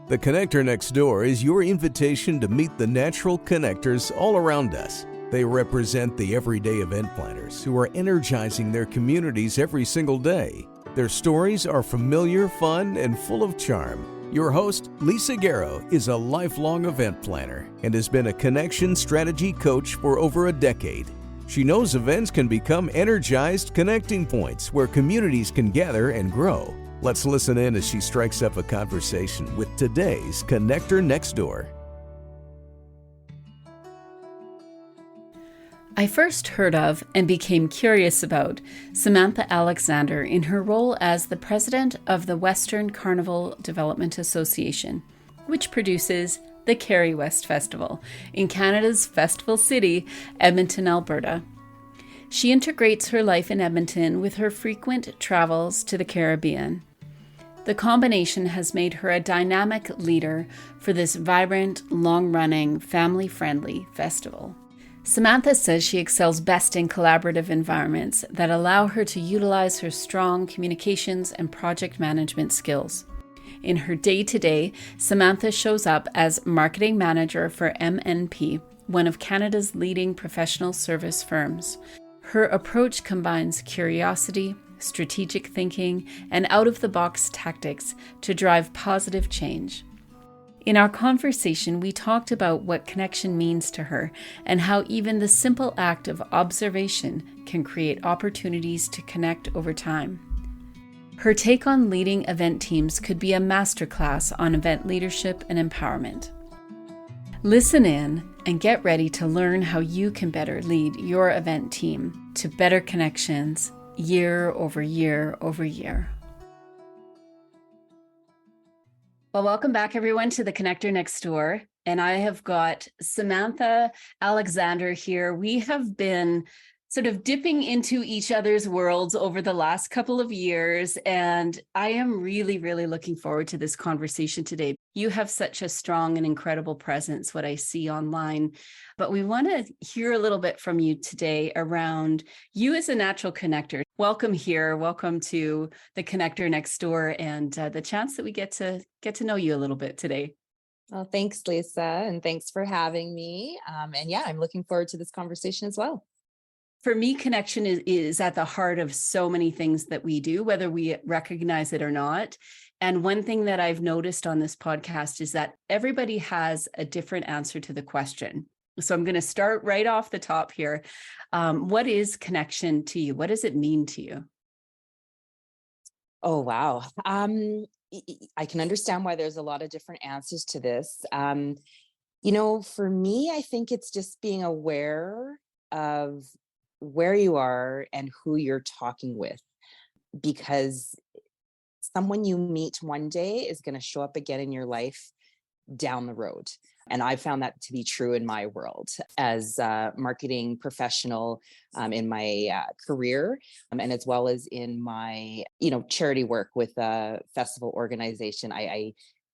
The Connector Next Door is your invitation to meet the natural connectors all around us. They represent the everyday event planners who are energizing their communities every single day. Their stories are familiar, fun, and full of charm. Your host, Lisa Garrow, is a lifelong event planner and has been a connection strategy coach for over a decade. She knows events can become energized connecting points where communities can gather and grow. Let's listen in as she strikes up a conversation with today's Connector Next Door. I first heard of and became curious about Samantha Alexander in her role as the president of the Western Carnival Development Association, which produces the Carrie West Festival in Canada's festival city, Edmonton, Alberta. She integrates her life in Edmonton with her frequent travels to the Caribbean. The combination has made her a dynamic leader for this vibrant, long-running, family-friendly festival. Samantha says she excels best in collaborative environments that allow her to utilize her strong communications and project management skills. In her day-to-day, Samantha shows up as marketing manager for MNP, one of Canada's leading professional service firms. Her approach combines curiosity, strategic thinking, and out-of-the-box tactics to drive positive change. In our conversation, we talked about what connection means to her and how even the simple act of observation can create opportunities to connect over time. Her take on leading event teams could be a masterclass on event leadership and empowerment. Listen in and get ready to learn how you can better lead your event team to better connections year over year over year. Well, welcome back, everyone, to the Connector Next Door. And I have got Samantha Alexander here. We have been sort of dipping into each other's worlds over the last couple of years. And I am really, really looking forward to this conversation today. You have such a strong and incredible presence, what I see online. But we want to hear a little bit from you today around you as a natural connector. Welcome here. Welcome to the Connector Next Door and the chance that we get to know you a little bit today. Well, thanks, Lisa, and thanks for having me. And yeah, I'm looking forward to this conversation as well. For me, connection is at the heart of so many things that we do, whether we recognize it or not. And one thing that I've noticed on this podcast is that everybody has a different answer to the question. So I'm going to start right off the top here. What is connection to you? What does it mean to you? Oh, wow. I can understand why there's a lot of different answers to this. For me, I think it's just being aware of where you are and who you're talking with, because someone you meet one day is going to show up again in your life down the road. And I found that to be true in my world as a marketing professional in my career, and as well as in my, charity work with a festival organization.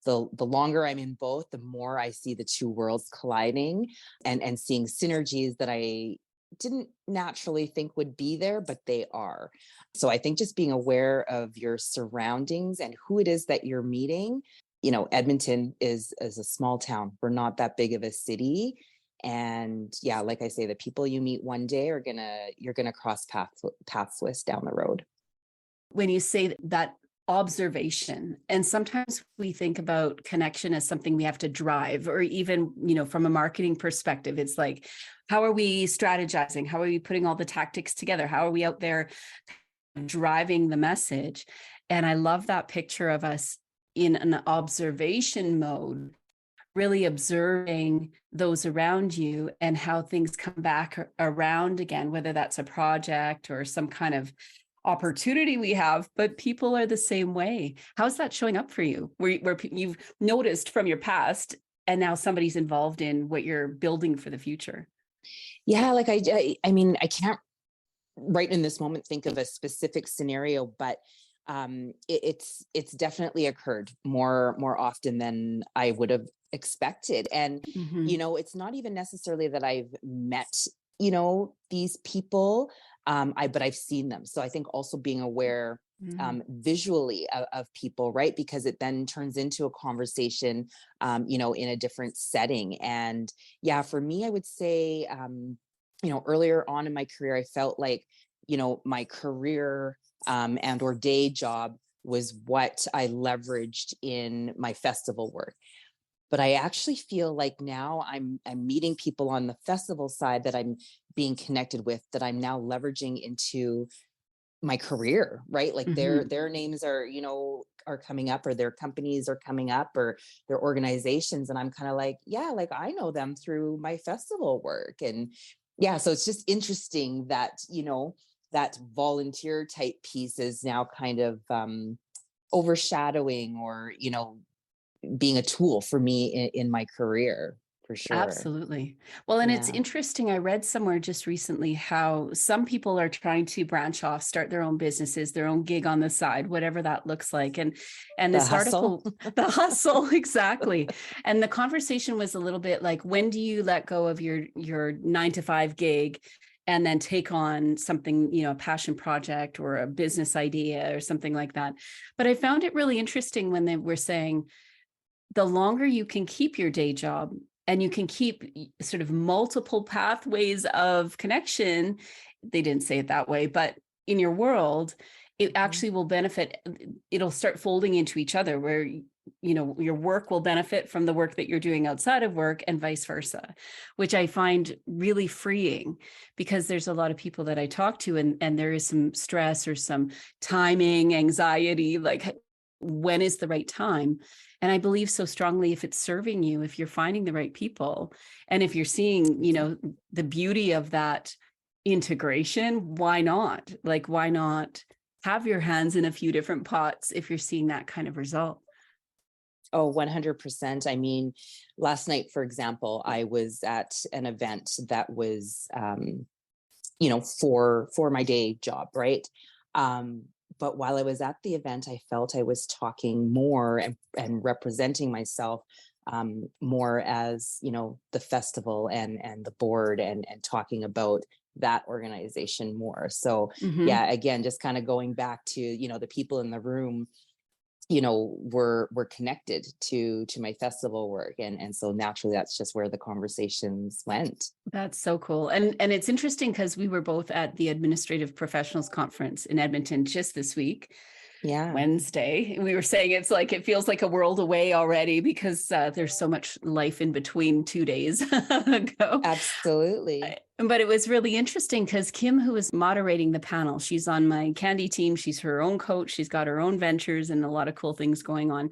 The longer I'm in both, the more I see the two worlds colliding and seeing synergies that I didn't naturally think would be there, but they are. So I think just being aware of your surroundings and who it is that you're meeting. Edmonton is a small town. We're not that big of a city. And yeah, like I say, the people you meet one day you're gonna cross paths with down the road. When you say that observation, and sometimes we think about connection as something we have to drive, or even, from a marketing perspective, it's like, how are we strategizing? How are we putting all the tactics together? How are we out there driving the message? And I love that picture of us in an observation mode, really observing those around you and how things come back around again, whether that's a project or some kind of opportunity we have, but people are the same way. How's that showing up for you? Where you've noticed from your past and now somebody's involved in what you're building for the future? Yeah, like I mean, I can't right in this moment think of a specific scenario, but it's definitely occurred more often than I would have expected. And, it's not even necessarily that I've met, these people, but I've seen them. So I think also being aware visually of people, right? Because it then turns into a conversation, in a different setting. And yeah, for me, I would say, earlier on in my career, I felt like, my career and or day job was what I leveraged in my festival work. But I actually feel like now I'm meeting people on the festival side that I'm being connected with, that I'm now leveraging into my career, right? Like Mm-hmm. their names are, are coming up, or their companies are coming up, or their organizations. And I'm kind of like, yeah, like I know them through my festival work. And yeah, so it's just interesting that, that volunteer type piece is now kind of overshadowing, or, being a tool for me in my career, for sure. Absolutely. Well, and it's Yeah. interesting. I read somewhere just recently how some people are trying to branch off, start their own businesses, their own gig on the side, whatever that looks like. And The this hustle. article, the hustle, exactly. And the conversation was a little bit like, when do you let go of your 9 to 5 gig and then take on something, a passion project or a business idea or something like that? But I found it really interesting when they were saying, the longer you can keep your day job and you can keep sort of multiple pathways of connection, they didn't say it that way, but in your world, it actually will benefit. It'll start folding into each other, where, your work will benefit from the work that you're doing outside of work, and vice versa, which I find really freeing, because there's a lot of people that I talk to, and there is some stress or some timing anxiety, like when is the right time? And I believe so strongly, if it's serving you, if you're finding the right people, and if you're seeing, the beauty of that integration, why not? Like, why not have your hands in a few different pots if you're seeing that kind of result? Oh, 100%. I mean, last night, for example, I was at an event that was, for my day job, right? But while I was at the event, I felt I was talking more and representing myself more as, the festival and the board, and talking about that organization more. So Mm-hmm. yeah, again, just kind of going back to, the people in the room, were connected to my festival work. And so naturally that's just where the conversations went. That's so cool. And it's interesting because we were both at the Administrative Professionals Conference in Edmonton just this week, Yeah. Wednesday. We were saying it's like, it feels like a world away already, because there's so much life in between 2 days ago. Absolutely. But it was really interesting because Kim, who was moderating the panel, she's on my Candy team. She's her own coach. She's got her own ventures and a lot of cool things going on.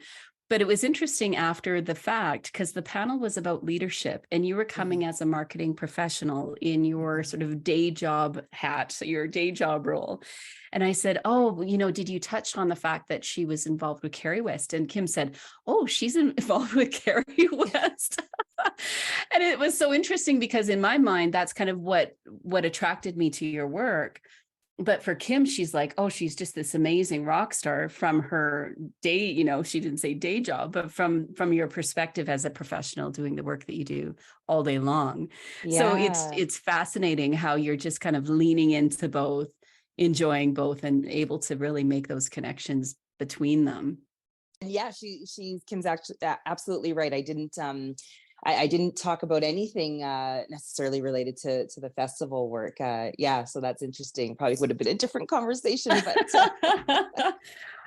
But it was interesting after the fact, because the panel was about leadership, and you were coming as a marketing professional in your sort of day job hat, so your day job role. And I said, oh, did you touch on the fact that she was involved with Carrie West? And Kim said, oh, she's involved with Carrie West. And it was so interesting, because in my mind, that's kind of what attracted me to your work. But for Kim, she's like, oh, she's just this amazing rock star from her day, she didn't say day job, but from your perspective as a professional doing the work that you do all day long. So Yeah. it's fascinating how you're just kind of leaning into both, enjoying both, and able to really make those connections between them. Yeah, Kim's actually absolutely right. I didn't talk about anything necessarily related to the festival work. Yeah, so that's interesting. Probably would have been a different conversation, but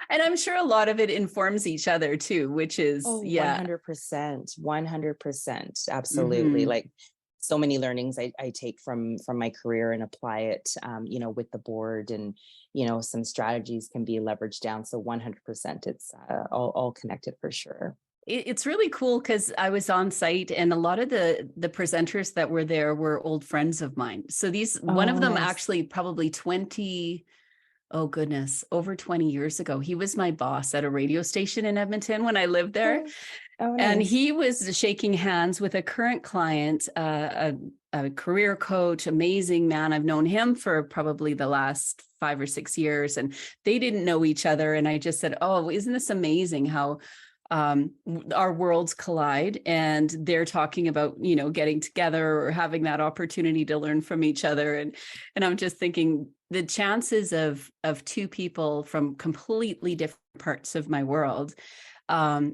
And I'm sure a lot of it informs each other too, which is, oh, yeah. 100%, 100%, absolutely. Mm-hmm. Like so many learnings I take from my career and apply it, with the board, and some strategies can be leveraged down. So 100%, it's all connected for sure. It's really cool because I was on site, and a lot of the presenters that were there were old friends of mine. So one of Oh, them nice. actually probably oh goodness, over 20 years ago, he was my boss at a radio station in Edmonton when I lived there. Oh, oh, And nice. he was shaking hands with a current client, a career coach, amazing man. I've known him for probably the last 5 or 6 years, and they didn't know each other. And I just said, oh, isn't this amazing how our worlds collide, and they're talking about, getting together or having that opportunity to learn from each other. And I'm just thinking the chances of two people from completely different parts of my world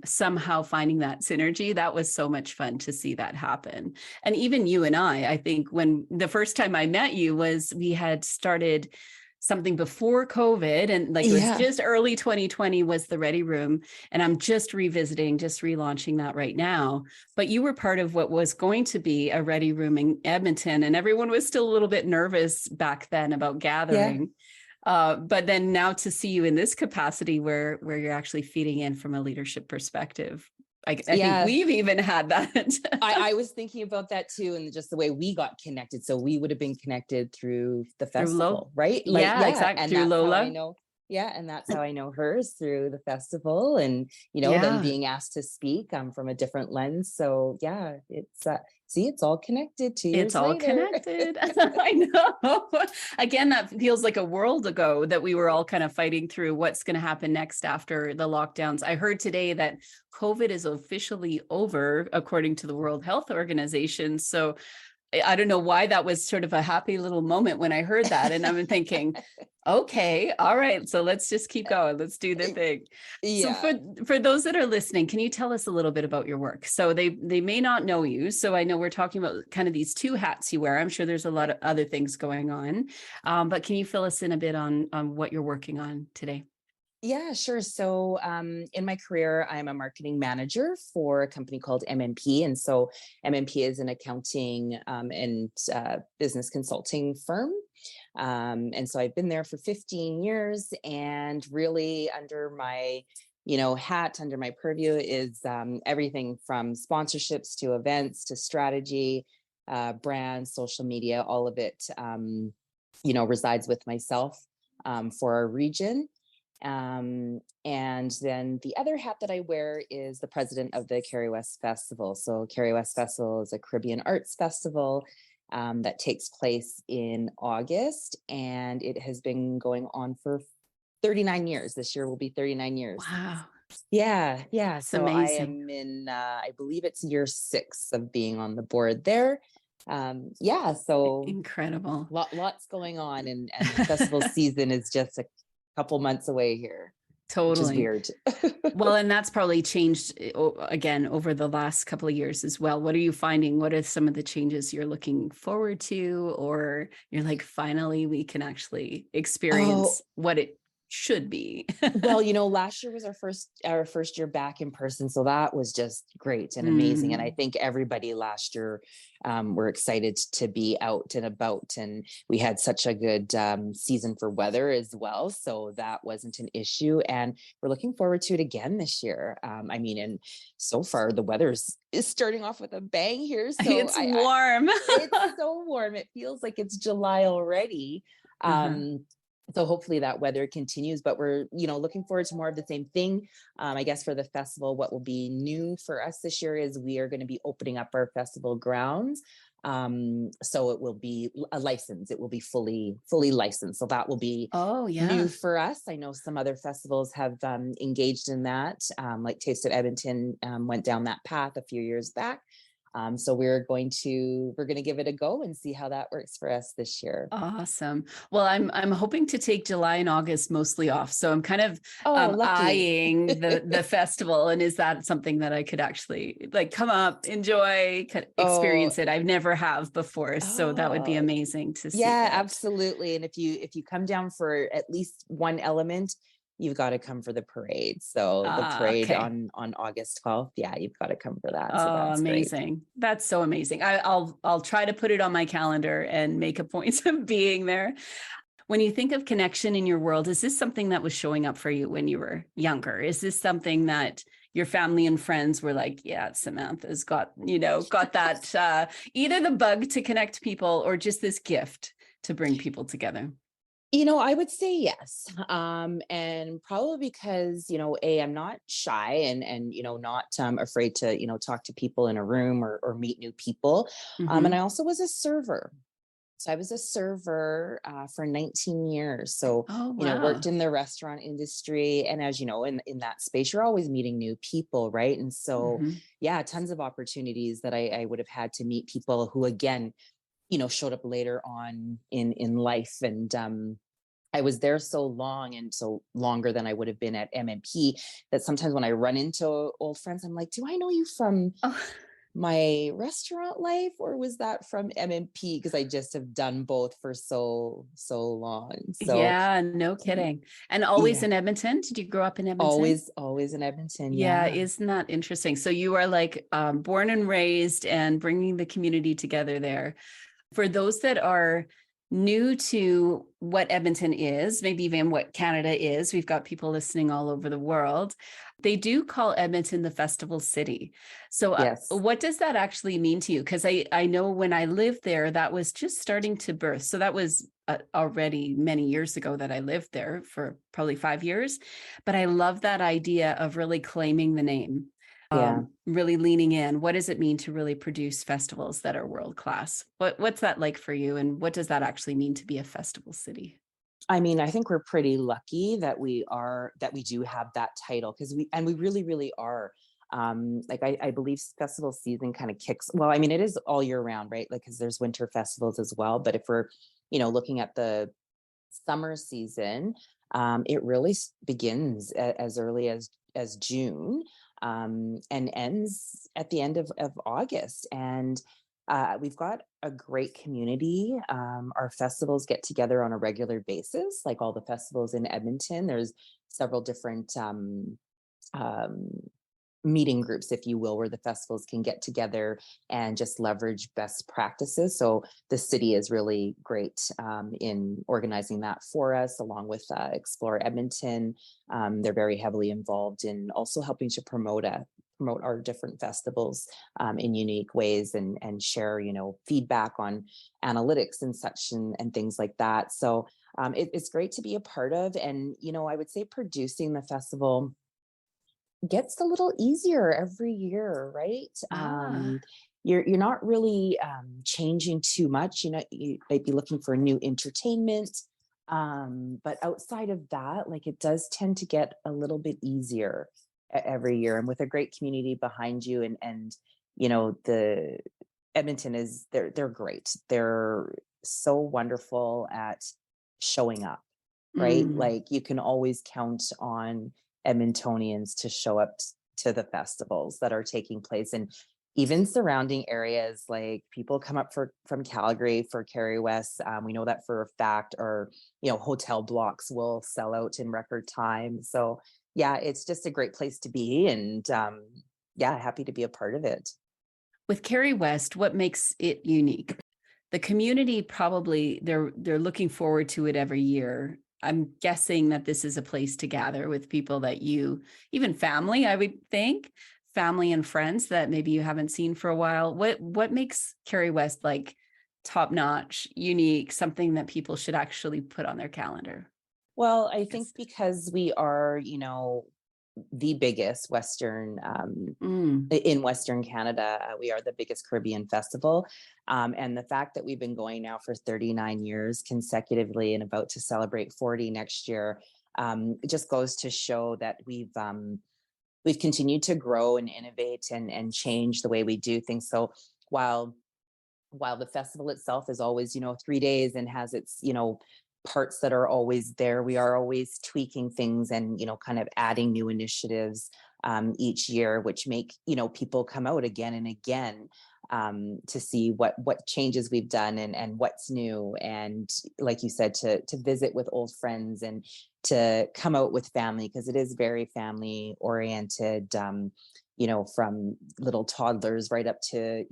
somehow finding that synergy, that was so much fun to see that happen. And even you and I think when the first time I met you was we had started something before COVID, and like it was just early 2020 was the Ready Room. And I'm just relaunching that right now. But you were part of what was going to be a Ready Room in Edmonton, and everyone was still a little bit nervous back then about gathering. But then now to see you in this capacity where you're actually feeding in from a leadership perspective, I think we've even had that. I was thinking about that too, and just the way we got connected. So we would have been connected through the festival, right? Exactly. And through that's Lola. how I know. Yeah, and that's how I know her, is through the festival, and then being asked to speak from a different lens. So yeah, it's see, it's all connected 2 years It's all later. connected. I know. Again, that feels like a world ago that we were all kind of fighting through what's going to happen next after the lockdowns. I heard today that COVID is officially over, according to the World Health Organization. So I don't know why that was sort of a happy little moment when I heard that. And I'm thinking, okay, all right, so let's just keep going. Let's do the thing. So for those that are listening, can you tell us a little bit about your work? So they may not know you. So I know we're talking about kind of these two hats you wear. I'm sure there's a lot of other things going on. But can you fill us in a bit on what you're working on today? Yeah, sure. So in my career, I'm a marketing manager for a company called MMP. And so MMP is an accounting and business consulting firm. And so I've been there for 15 years, and really under my hat, under my purview is everything from sponsorships to events to strategy, brand, social media, all of it, resides with myself for our region. And then the other hat that I wear is the president of the Carrie West Festival. So Carrie West Festival is a Caribbean arts festival that takes place in August, and it has been going on for 39 years. This year will be 39 years. Wow. Yeah. That's So amazing. I am in, I believe it's year 6 of being on the board there. So incredible. Lots going on, and the festival season is just a couple months away here. Totally. Which is weird. Well, and that's probably changed again over the last couple of years as well. What are you finding? What are some of the changes you're looking forward to, or you're like, finally, we can actually experience what it should be? Well, last year was our first year back in person, so that was just great and amazing. And I think everybody last year were excited to be out and about, and we had such a good season for weather as well, so that wasn't an issue. And we're looking forward to it again this year. And so far the weather is starting off with a bang here. So it's warm. It's so warm. It feels like it's July already. So hopefully that weather continues, but we're, looking forward to more of the same thing. I guess for the festival, what will be new for us this year is we are going to be opening up our festival grounds. So it will be a license. It will be fully licensed. So that will be new for us. I know some other festivals have engaged in that, like Taste of Edmonton went down that path a few years back. So we're going to give it a go and see how that works for us this year. Awesome. Well, I'm hoping to take July and August mostly off. So I'm kind of eyeing the festival. And is that something that I could actually come up, enjoy, experience it? I've never have before. So that would be amazing to see. Yeah, absolutely. And if you come down for at least one element, you've got to come for the parade. So the parade on August 12th. Yeah, you've got to come for that. So that's amazing. Great. That's so amazing. I'll try to put it on my calendar and make a point of being there. When you think of connection in your world, is this something that was showing up for you when you were younger? Is this something that your family and friends were like, yeah, Samantha's got that, either the bug to connect people or just this gift to bring people together? I would say yes. And probably because, I'm not shy and not afraid to, talk to people in a room or meet new people. And I also was a server. So I was a server for 19 years. So, Oh, worked wow. in the restaurant industry. And as you know, in that space, you're always meeting new people, right? And so, Hmm. yeah, tons of opportunities that I would have had to meet people who, again, showed up later on in life. And I was there so long, and so longer than I would have been at MMP, that sometimes when I run into old friends, I'm like, do I know you from Oh, my restaurant life, or was that from MMP? Because I just have done both for so long. So yeah, no kidding. And always yeah, in Edmonton? Did you grow up in Edmonton? always in Edmonton. Yeah, Yeah. isn't that interesting? So you are like born and raised and bringing the community together there. For those that are new to what Edmonton is, maybe even what Canada is, we've got people listening all over the world. They do call Edmonton the festival city. So, Yes. what does that actually mean to you? Because I know when I lived there, that was just starting to birth. So, that was already many years ago that I lived there for probably 5 years. But I love that idea of really claiming the name, Yeah. really leaning in. What does it mean to really produce festivals that are world class? What's that like for you, and what does that actually mean to be a festival city? I mean, I think we're pretty lucky that we do have that title, because we really, really are. Like I believe festival season kind of kicks, well, I mean, it is all year round, right? Like, because there's winter festivals as well. But if we're, looking at the summer season, it really begins as early as June, and ends at the end of August. And we've got a great community. Our festivals get together on a regular basis, like all the festivals in Edmonton. There's several different um, meeting groups, if you will, where the festivals can get together and just leverage best practices. So the city is really great in organizing that for us, along with Explore Edmonton. They're very heavily involved in also helping to promote our different festivals in unique ways, and share, feedback on analytics and such, and things like that. So it's great to be a part of. And, I would say producing the festival gets a little easier every year, right? Ah, You're not really changing too much. You might be looking for new entertainment, but outside of that, like, it does tend to get a little bit easier every year, and with a great community behind you, and the Edmonton is they're great. They're so wonderful at showing up, right? mm, Like, you can always count on Edmontonians to show up to the festivals that are taking place. And even surrounding areas, like, people come up from Calgary for Kerry West. We know that for a fact. Or, hotel blocks will sell out in record time. So yeah, it's just a great place to be. And yeah, happy to be a part of it. with Kerry West, what makes it unique? The community probably they're looking forward to it every year. I'm guessing that this is a place to gather with people that you, even family, I would think, family and friends that maybe you haven't seen for a while. What makes Kerry West like top notch, unique, something that people should actually put on their calendar? Well, I think Yes. because we are, the biggest Western Mm, in Western Canada. We are the biggest Caribbean festival. And the fact that we've been going now for 39 years consecutively, and about to celebrate 40 next year, it just goes to show that we've continued to grow and innovate, and change the way we do things. So while while the festival itself is always, 3 days, and has its, parts that are always there, we are always tweaking things, and, kind of adding new initiatives each year, which make, people come out again and again, to see what changes we've done, and what's new. And like you said, to visit with old friends, and to come out with family, because it is very family oriented, from little toddlers right up to,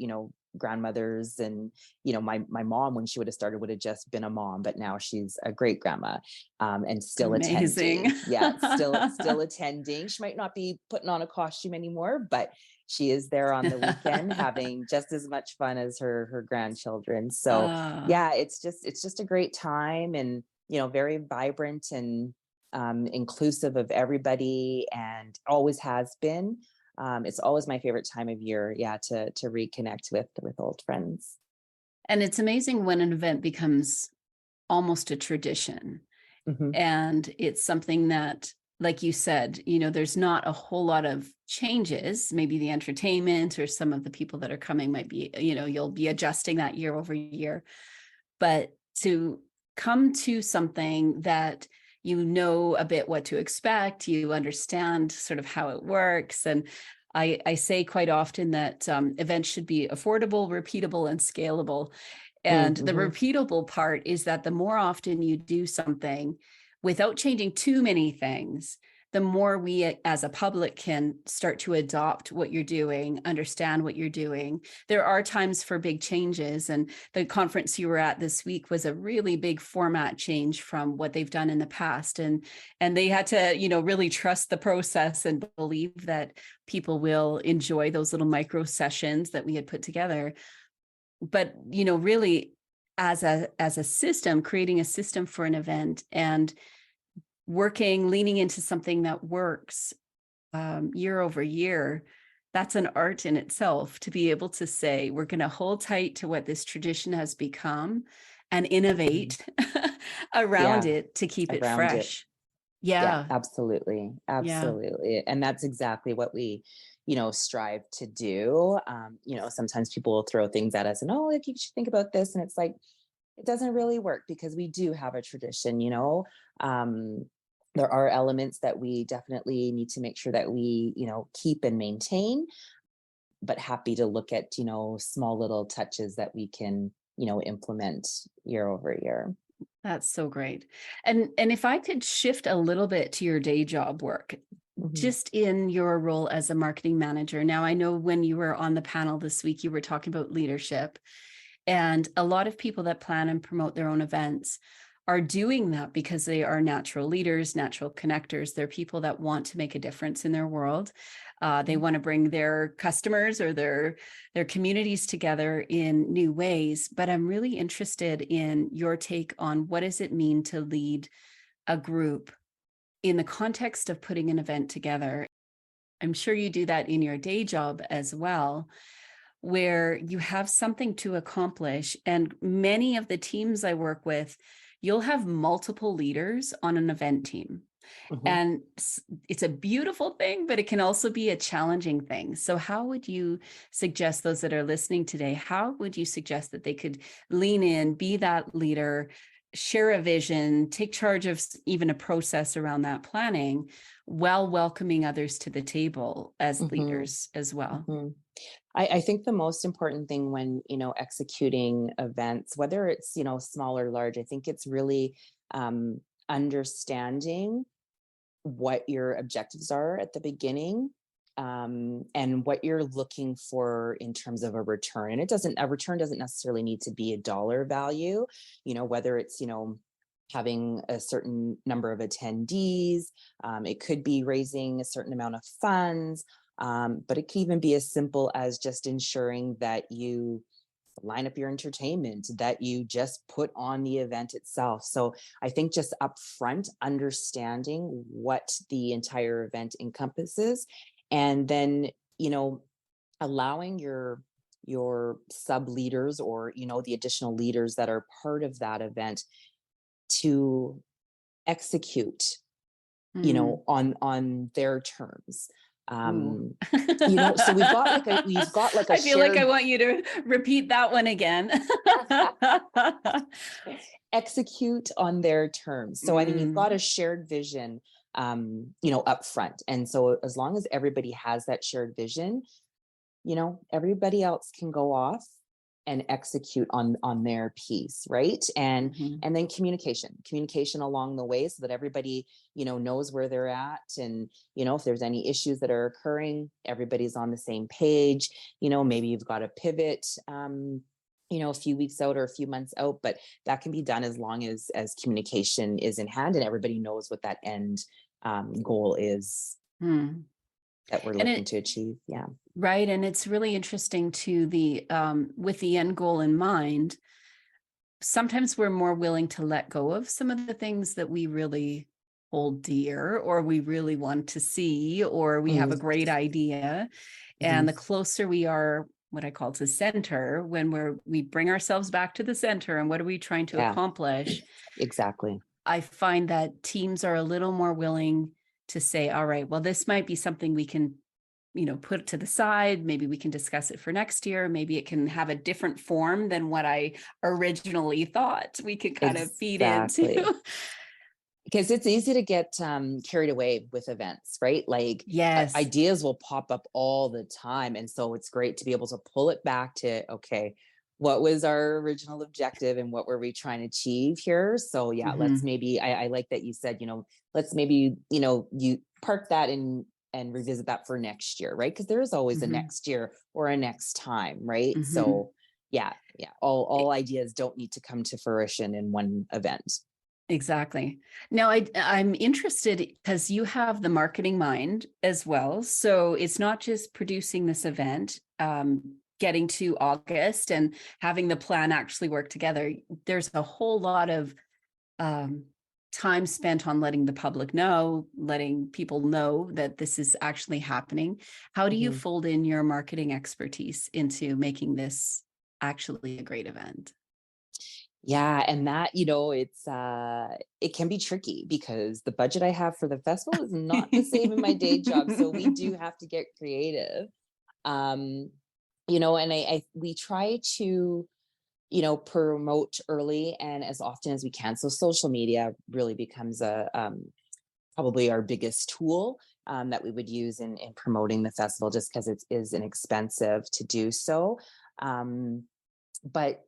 grandmothers. And my mom, when she would have started, would have just been a mom, but now she's a great grandma, and still amazing. attending. Yeah, still attending. She might not be putting on a costume anymore, but she is there on the weekend, having just as much fun as her grandchildren. So Ah. yeah, it's just a great time. And very vibrant, and inclusive of everybody, and always has been. It's always my favorite time of year, yeah, to reconnect with old friends. And it's amazing when an event becomes almost a tradition. Mhm. And it's something that, like you said, there's not a whole lot of changes. Maybe the entertainment or some of the people that are coming might be, you'll be adjusting that year over year. But to come to something that a bit what to expect, you understand sort of how it works. And I say quite often that events should be affordable, repeatable, and scalable. And the Mhm. repeatable part is that the more often you do something without changing too many things, the more we as a public can start to adopt what you're doing, understand what you're doing. There are times for big changes, and the conference you were at this week was a really big format change from what they've done in the past. And they had to, really trust the process and believe that people will enjoy those little micro sessions that we had put together. But, really as a system, creating a system for an event and leaning into something that works year over year, that's an art in itself, to be able to say, we're going to hold tight to what this tradition has become and innovate around Yeah, it to keep it around it. fresh. Yeah, Yeah. absolutely. Yeah. Absolutely. And that's exactly what we, strive to do. Sometimes people will throw things at us and, oh, if you should think about this. And it's like, it doesn't really work because we do have a tradition. Um, there are elements that we definitely need to make sure that we, keep and maintain, but happy to look at, small little touches that we can, implement year over year. That's so great. And if I could shift a little bit to your day job work, Mhm. just in your role as a marketing manager. Now, I know when you were on the panel this week, you were talking about leadership, and a lot of people that plan and promote their own events are doing that because they are natural leaders, natural connectors. They're people that want to make a difference in their world. They want to bring their customers or their communities together in new ways. But I'm really interested in your take on, what does it mean to lead a group in the context of putting an event together? I'm sure you do that in your day job as well, where you have something to accomplish. And many of the teams I work with, you'll have multiple leaders on an event team. Mhm. And it's a beautiful thing, but it can also be a challenging thing. So how would you suggest, those that are listening today, how would you suggest that they could lean in, be that leader, share a vision, take charge of even a process around that planning, while welcoming others to the table as Mhm. leaders as well? Mhm. I think the most important thing when, executing events, whether it's, small or large, I think it's really um, understanding what your objectives are at the beginning, and what you're looking for in terms of a return. And a return doesn't necessarily need to be a dollar value, whether it's, having a certain number of attendees, it could be raising a certain amount of funds, but it could even be as simple as just ensuring that you line up your entertainment, that you just put on the event itself. So I think just upfront understanding what the entire event encompasses, and then, allowing your sub leaders, or, the additional leaders that are part of that event, to execute, Mm. on their terms. Ooh. Um, so we've got like a I feel like I shared want you to repeat that one again. execute on their terms. So I mean, you've got Mm. a shared vision, up front. And so as long as everybody has that shared vision, everybody else can go off and execute on their piece, right? and Mhm. and then communication along the way, so that everybody, knows where they're at. And if there's any issues that are occurring, everybody's on the same page. Maybe you've got a pivot, a few weeks out or a few months out, but that can be done as long as communication is in hand and everybody knows what that end goal is Mm. that we're And looking it to achieve. Yeah. Right, and it's really interesting to the with the end goal in mind. Sometimes we're more willing to let go of some of the things that we really hold dear, or we really want to see, or we have a Mm-hmm. great idea. And the closer we are what I call to center, when we bring ourselves back to the center and what are we trying to Yeah, accomplish, exactly. I find that teams are a little more willing to say, all right, well, this might be something we can, put to the side. Maybe we can discuss it for next year. Maybe it can have a different form than what I originally thought we could kind of feed Exactly. into. Because it's easy to get carried away with events, right? Like Yes. ideas will pop up all the time. And so it's great to be able to pull it back to, okay, what was our original objective and what were we trying to achieve here? So yeah, let's Mhm. maybe, I like that you said, let's maybe, you park that and revisit that for next year, right? Because there is always a Mhm. next year or a next time, right? Mhm. So yeah, yeah. All ideas don't need to come to fruition in one event. Exactly. Now, I'm interested because you have the marketing mind as well. So it's not just producing this event, getting to August and having the plan actually work together. There's a whole lot of um, time spent on letting the public know, letting people know that this is actually happening. How do you Mhm. fold in your marketing expertise into making this actually a great event? Yeah, and that, it can be tricky because the budget I have for the festival is not the same in my day job. So we do have to get creative. Um, and I we try to, promote early and as often as we can. So social media really becomes a probably our biggest tool that we would use in promoting the festival, just because it is inexpensive to do so. Um, but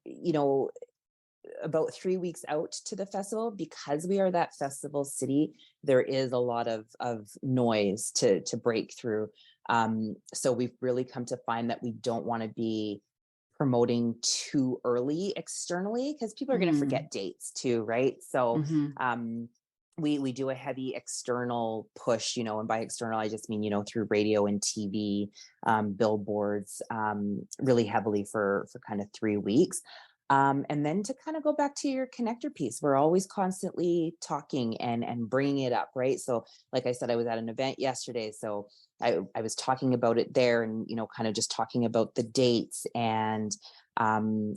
about 3 weeks out to the festival, because we are that festival city, there is a lot of noise to break through. So we've really come to find that we don't want to be promoting too early externally, because people are going to Mm, forget dates too, right? So mhm. we do a heavy external push, and by external I just mean, through radio and TV, billboards, really heavily for kind of 3 weeks. And then to kind of go back to your connector piece, we're always constantly talking and bringing it up, right? So, like I said, I was at an event yesterday, so I was talking about it there, and kind of just talking about the dates, and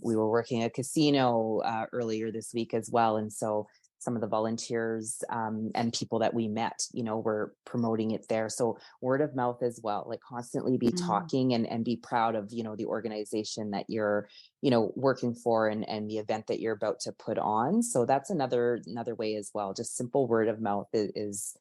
we were working a casino earlier this week as well, and so some of the volunteers and people that we met, were promoting it there. So word of mouth as well, like constantly be Mm. talking and be proud of, the organization that you're, working for, and the event that you're about to put on. So that's another way as well. Just simple word of mouth is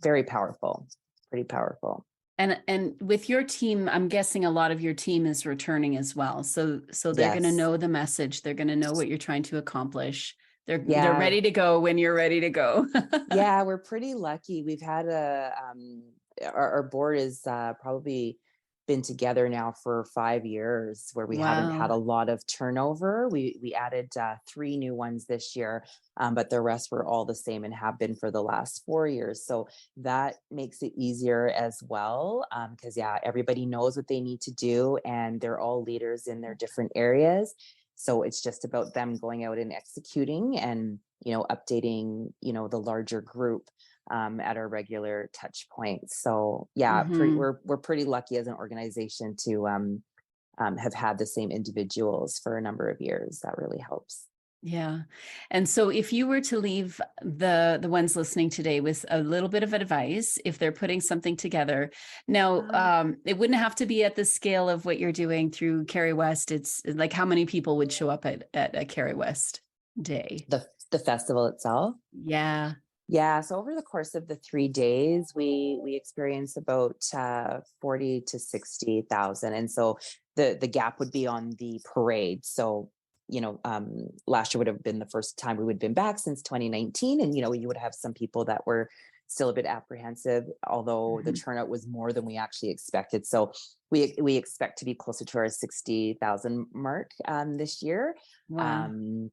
very powerful, pretty powerful. And with your team, I'm guessing a lot of your team is returning as well. So they're going to Yes. know the message. They're going to know what you're trying to accomplish. They're Yeah. ready to go when you're ready to go. Yeah, we're pretty lucky. We've had our board is probably been together now for 5 years, where we haven't had Wow. a lot of turnover. We added three new ones this year, but the rest were all the same and have been for the last 4 years. So that makes it easier as well, because yeah, everybody knows what they need to do, and they're all leaders in their different areas. So it's just about them going out and executing, and updating the larger group at our regular touch points. So yeah, Hmm. we're pretty lucky as an organization to have had the same individuals for a number of years. That really helps. Yeah. And so if you were to leave the ones listening today with a little bit of advice, if they're putting something together, now it wouldn't have to be at the scale of what you're doing through Carrie West. It's like how many people would show up at a Carrie West day? The festival itself. Yeah. Yeah, so over the course of the 3 days, we experienced about 40 to 60,000, and so the gap would be on the parade. So last year would have been the first time we would have been back since 2019, and you would have some people that were still a bit apprehensive, although the Mhm. turnout was more than we actually expected. So we expect to be closer to our 60,000 mark this year. Wow. Um,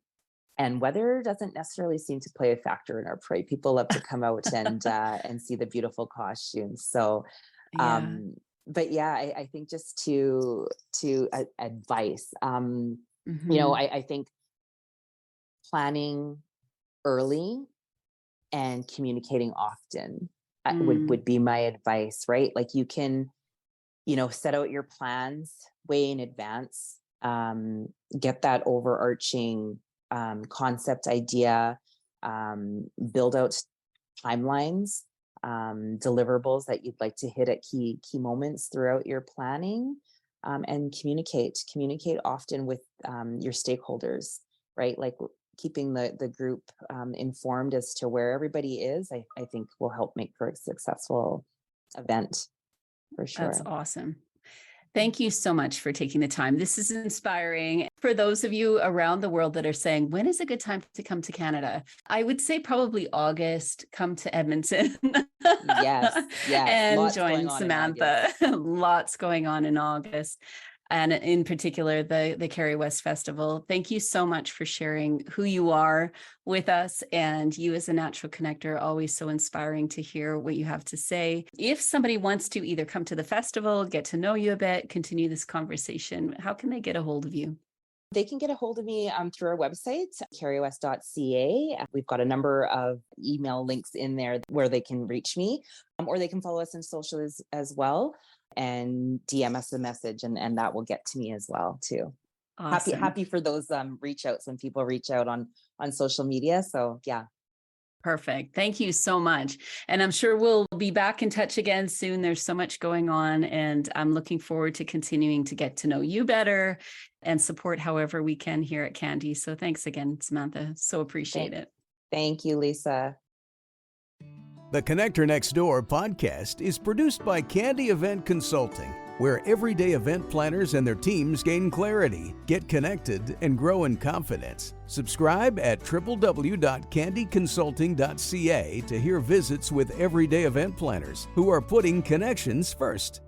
and weather doesn't necessarily seem to play a factor in our parade. People love to come out and see the beautiful costumes. So, Yeah. um, but yeah, I think just to advice, Hmm. I think planning early and communicating often would Mm. be my advice, right? Like set out your plans way in advance, get that overarching concept idea, build out timelines, deliverables that you'd like to hit at key moments throughout your planning, and communicate often with your stakeholders, right? Like keeping the group informed as to where everybody is, I think will help make for a successful event, for sure. That's awesome. Thank you so much for taking the time. This is inspiring. For those of you around the world that are saying, when is a good time to come to Canada? I would say probably August, come to Edmonton. Yes. And Lots join Samantha. Lots going on in August. And in particular, the Carrie West Festival. Thank you so much for sharing who you are with us, and you as a natural connector, always so inspiring to hear what you have to say. If somebody wants to either come to the festival, get to know you a bit, continue this conversation, how can they get a hold of you? They can get a hold of me through our website, carriewest.ca. We've got a number of email links in there where they can reach me, or they can follow us on socials as well and DM us a message, and that will get to me as well too. Awesome. Happy for those reach outs when people reach out on social media. So yeah. Perfect. Thank you so much. And I'm sure we'll be back in touch again soon. There's so much going on, and I'm looking forward to continuing to get to know you better and support however we can here at Candy. So thanks again, Samantha. So appreciate it. Thank you, Lisa. The Connector Next Door podcast is produced by Candy Event Consulting, where everyday event planners and their teams gain clarity, get connected, and grow in confidence. Subscribe at www.candyconsulting.ca to hear visits with everyday event planners who are putting connections first.